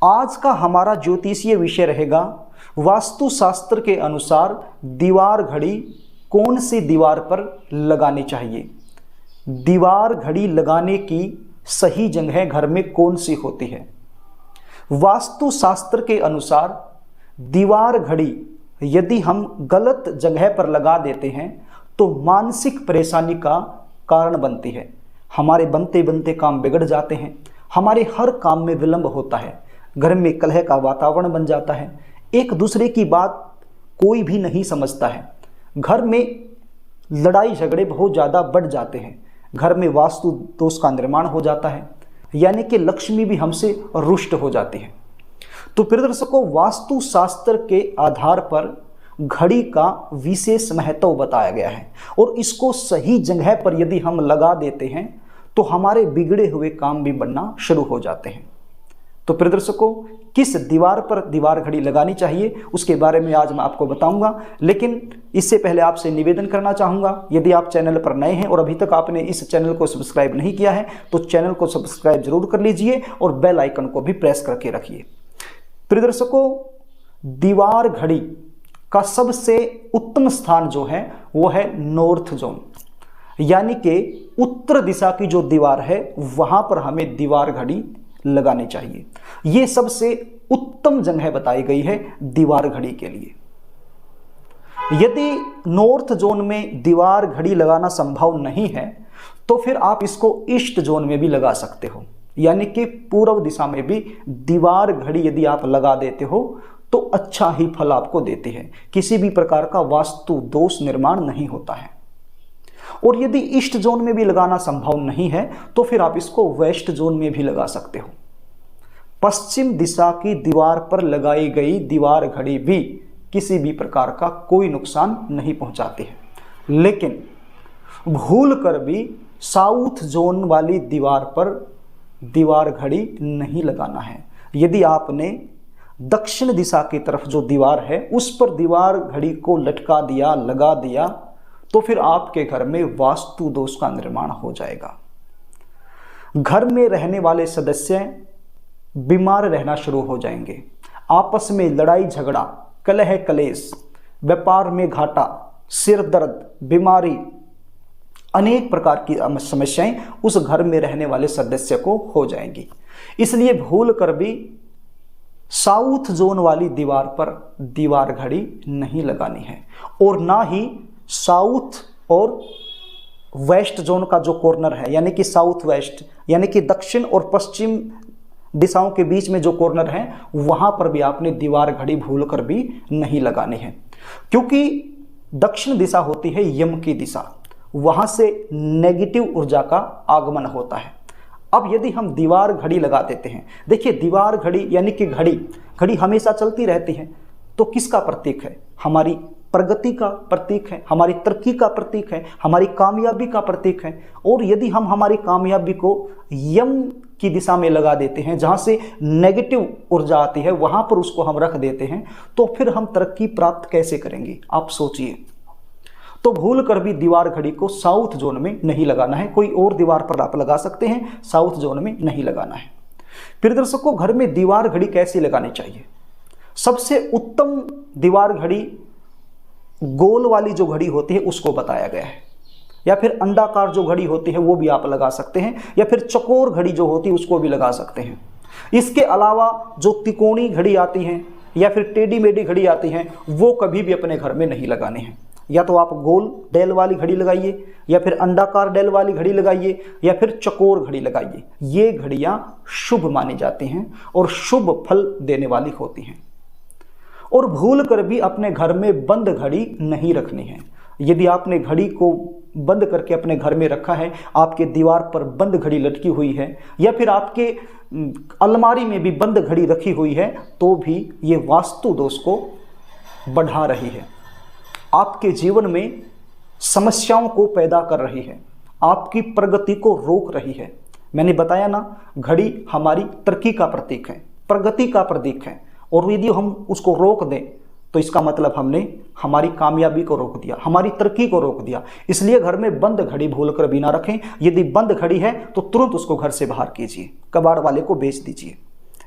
आज का हमारा ज्योतिषीय विषय रहेगा वास्तुशास्त्र के अनुसार दीवार घड़ी कौन सी दीवार पर लगानी चाहिए। दीवार घड़ी लगाने की सही जगह घर में कौन सी होती है। वास्तुशास्त्र के अनुसार दीवार घड़ी यदि हम गलत जगह पर लगा देते हैं तो मानसिक परेशानी का कारण बनती है। हमारे बनते बनते काम बिगड़ जाते हैं, हमारे हर काम में विलंब होता है, घर में कलह का वातावरण बन जाता है, एक दूसरे की बात कोई भी नहीं समझता है, घर में लड़ाई झगड़े बहुत ज़्यादा बढ़ जाते हैं, घर में वास्तु दोष का निर्माण हो जाता है, यानी कि लक्ष्मी भी हमसे रुष्ट हो जाती है। तो प्रिय दर्शकों, वास्तुशास्त्र के आधार पर घड़ी का विशेष महत्व बताया गया है और इसको सही जगह पर यदि हम लगा देते हैं तो हमारे बिगड़े हुए काम भी बनना शुरू हो जाते हैं। तो प्रिय दर्शकों, किस दीवार पर दीवार घड़ी लगानी चाहिए उसके बारे में आज मैं आपको बताऊंगा, लेकिन इससे पहले आपसे निवेदन करना चाहूँगा, यदि आप चैनल पर नए हैं और अभी तक आपने इस चैनल को सब्सक्राइब नहीं किया है तो चैनल को सब्सक्राइब जरूर कर लीजिए और बेल आइकन को भी प्रेस करके रखिए। प्रिय दर्शकों, दीवार घड़ी का सबसे उत्तम स्थान जो है वो है नॉर्थ जोन, यानी कि उत्तर दिशा की जो दीवार है वहां पर हमें दीवार घड़ी लगानी चाहिए। ये सबसे उत्तम जगह बताई गई है दीवार घड़ी के लिए। यदि नॉर्थ जोन में दीवार घड़ी लगाना संभव नहीं है तो फिर आप इसको ईस्ट जोन में भी लगा सकते हो, यानी कि पूर्व दिशा में भी दीवार घड़ी यदि आप लगा देते हो तो अच्छा ही फल आपको देती है, किसी भी प्रकार का वास्तु दोष निर्माण नहीं होता है। और यदि ईस्ट जोन में भी लगाना संभव नहीं है तो फिर आप इसको वेस्ट जोन में भी लगा सकते हो। पश्चिम दिशा की दीवार पर लगाई गई दीवार घड़ी भी किसी भी प्रकार का कोई नुकसान नहीं पहुंचाती है, लेकिन भूल कर भी साउथ जोन वाली दीवार पर दीवार घड़ी नहीं लगाना है। यदि आपने दक्षिण दिशा की तरफ जो दीवार है उस पर दीवार घड़ी को लटका दिया, लगा दिया, तो फिर आपके घर में वास्तु दोष का निर्माण हो जाएगा। घर में रहने वाले सदस्य बीमार रहना शुरू हो जाएंगे, आपस में लड़ाई झगड़ा, कलह कलेश, व्यापार में घाटा, सिर दर्द, बीमारी, अनेक प्रकार की समस्याएं उस घर में रहने वाले सदस्य को हो जाएंगी। इसलिए भूल कर भी साउथ जोन वाली दीवार पर दीवार घड़ी नहीं लगानी है और ना ही साउथ और वेस्ट जोन का जो कॉर्नर है, यानी कि साउथ वेस्ट, यानी कि दक्षिण और पश्चिम दिशाओं के बीच में जो कॉर्नर है वहां पर भी आपने दीवार घड़ी भूल कर भी नहीं लगानी है, क्योंकि दक्षिण दिशा होती है यम की दिशा, वहां से नेगेटिव ऊर्जा का आगमन होता है। अब यदि हम दीवार घड़ी लगा देते हैं, देखिए दीवार घड़ी यानी कि घड़ी हमेशा चलती रहती है, तो किसका प्रतीक है? हमारी प्रगति का प्रतीक है, हमारी तरक्की का प्रतीक है, हमारी कामयाबी का प्रतीक है। और यदि हम हमारी कामयाबी को यम की दिशा में लगा देते हैं, जहां से नेगेटिव ऊर्जा आती है वहां पर उसको हम रख देते हैं, तो फिर हम तरक्की प्राप्त कैसे करेंगे? आप सोचिए। तो भूल कर भी दीवार घड़ी को साउथ जोन में नहीं लगाना है, कोई और दीवार पर आप लगा सकते हैं, साउथ जोन में नहीं लगाना है। प्रिय दर्शकों, घर में दीवार घड़ी कैसी लगानी चाहिए? सबसे उत्तम दीवार घड़ी गोल वाली जो घड़ी होती है उसको बताया गया है, या फिर अंडाकार जो घड़ी होती है वो भी आप लगा सकते हैं, या फिर चकोर घड़ी जो होती है उसको भी लगा सकते हैं। इसके अलावा जो त्रिकोणी घड़ी आती हैं या फिर टेढ़ी मेढ़ी घड़ी आती हैं वो कभी भी अपने घर में नहीं लगानी है। या तो आप गोल डेल वाली घड़ी लगाइए, या फिर अंडाकार डेल वाली घड़ी लगाइए, या फिर चकोर घड़ी लगाइए। ये घड़ियां शुभ मानी जाती हैं और शुभ फल देने वाली होती हैं। और भूल कर भी अपने घर में बंद घड़ी नहीं रखनी है। यदि आपने घड़ी को बंद करके अपने घर में रखा है, आपके दीवार पर बंद घड़ी लटकी हुई है, या फिर आपके अलमारी में भी बंद घड़ी रखी हुई है, तो भी ये वास्तु दोष को बढ़ा रही है, आपके जीवन में समस्याओं को पैदा कर रही है, आपकी प्रगति को रोक रही है। मैंने बताया ना, घड़ी हमारी तरक्की का प्रतीक है, प्रगति का प्रतीक है, और यदि हम उसको रोक दें तो इसका मतलब हमने हमारी कामयाबी को रोक दिया, हमारी तरक्की को रोक दिया। इसलिए घर में बंद घड़ी भूलकर भी ना रखें। यदि बंद घड़ी है तो तुरंत उसको घर से बाहर कीजिए, कबाड़ वाले को बेच दीजिए।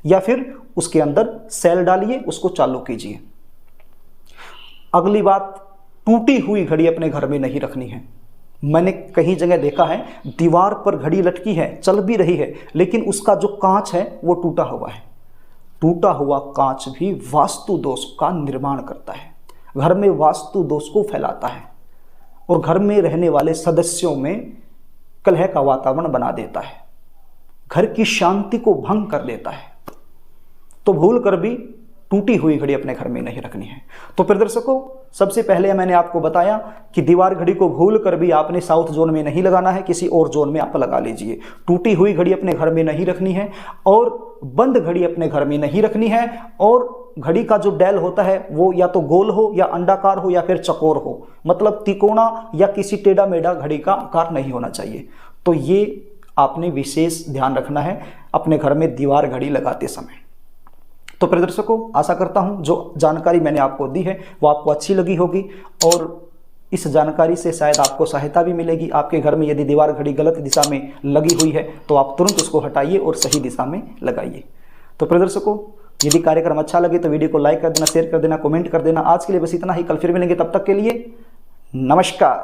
या फिर उसके अंदर सेल डालिए, उसको चालू कीजिए। अगली बात, टूटी हुई घड़ी अपने घर में नहीं रखनी है। मैंने कई जगह देखा है, दीवार पर घड़ी लटकी है, चल भी रही है, लेकिन उसका जो कांच है वो टूटा हुआ है। टूटा हुआ कांच भी वास्तु दोष का निर्माण करता है, घर में वास्तु दोष को फैलाता है और घर में रहने वाले सदस्यों में कलह का वातावरण बना देता है, घर की शांति को भंग कर देता है। तो भूल कर भी टूटी हुई घड़ी अपने घर में नहीं रखनी है। तो प्रिय दर्शकों, सबसे पहले मैंने आपको बताया कि दीवार घड़ी को भूल कर भी आपने साउथ जोन में नहीं लगाना है, किसी और जोन में आप लगा लीजिए। टूटी हुई घड़ी अपने घर में नहीं रखनी है और बंद घड़ी अपने घर में नहीं रखनी है। और घड़ी का जो डायल होता है वो या तो गोल हो या अंडाकार हो या फिर चकोर हो, मतलब तिकोना या किसी टेढ़ा मेढ़ा घड़ी का आकार नहीं होना चाहिए। तो ये आपने विशेष ध्यान रखना है अपने घर में दीवार घड़ी लगाते समय। तो प्रिय दर्शकों, आशा करता हूं जो जानकारी मैंने आपको दी है वो आपको अच्छी लगी होगी और इस जानकारी से शायद आपको सहायता भी मिलेगी। आपके घर में यदि दीवार घड़ी गलत दिशा में लगी हुई है तो आप तुरंत उसको हटाइए और सही दिशा में लगाइए। तो प्रिय दर्शकों, यदि कार्यक्रम अच्छा लगे तो वीडियो को लाइक कर देना, शेयर कर देना, कमेंट कर देना। आज के लिए बस इतना ही, कल फिर मिलेंगे, तब तक के लिए नमस्कार।